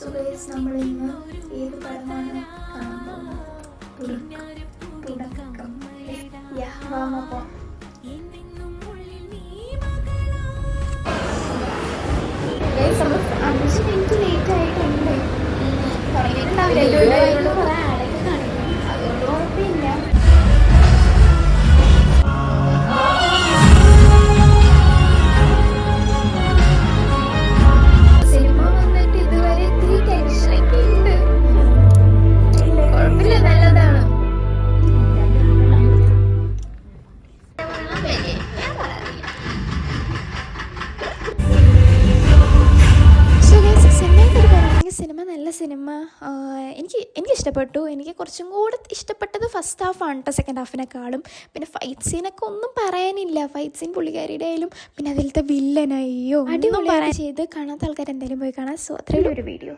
So guys, നമ്മൾ ഇന്ന് ഏത് പടമാണ് കാണാൻ പോകുന്നത്? തുടക്കം. നമ്മൾ 5 മിനിറ്റ് ലേറ്റ് ആയിട്ടുണ്ട്. തുടങ്ങിയിട്ടുണ്ടാവില്ല, കുറെ ആടൊക്കെ കാണിക്കും, അതുകൊണ്ട് കുഴപ്പമില്ല. സിനിമ വന്നിട്ട് ഇതുവരെ ഇത്തിരി ടെൻഷനൊക്കെ ഉണ്ട്. കുഴപ്പമില്ല, നല്ലതാണ്. സിനിമ നല്ല സിനിമ, എനിക്ക് ഇഷ്ടപ്പെട്ടു. എനിക്ക് കുറച്ചും കൂടെ ഇഷ്ടപ്പെട്ടത് ഫസ്റ്റ് ഹാഫാണ് കേട്ടോ, സെക്കൻഡ് ഹാഫിനെക്കാളും. പിന്നെ ഫൈറ്റ് സീനൊക്കെ ഒന്നും പറയാനില്ല. ഫൈറ്റ് സീൻ പുള്ളിക്കാരിയുടെ ആയാലും പിന്നെ അതിലത്തെ വില്ലനയ്യോ അടിപൊളി ചെയ്ത് കാണാത്ത ആൾക്കാർ എന്തായാലും പോയി കാണാം. സോ അത്രയും ഒരു വീഡിയോ.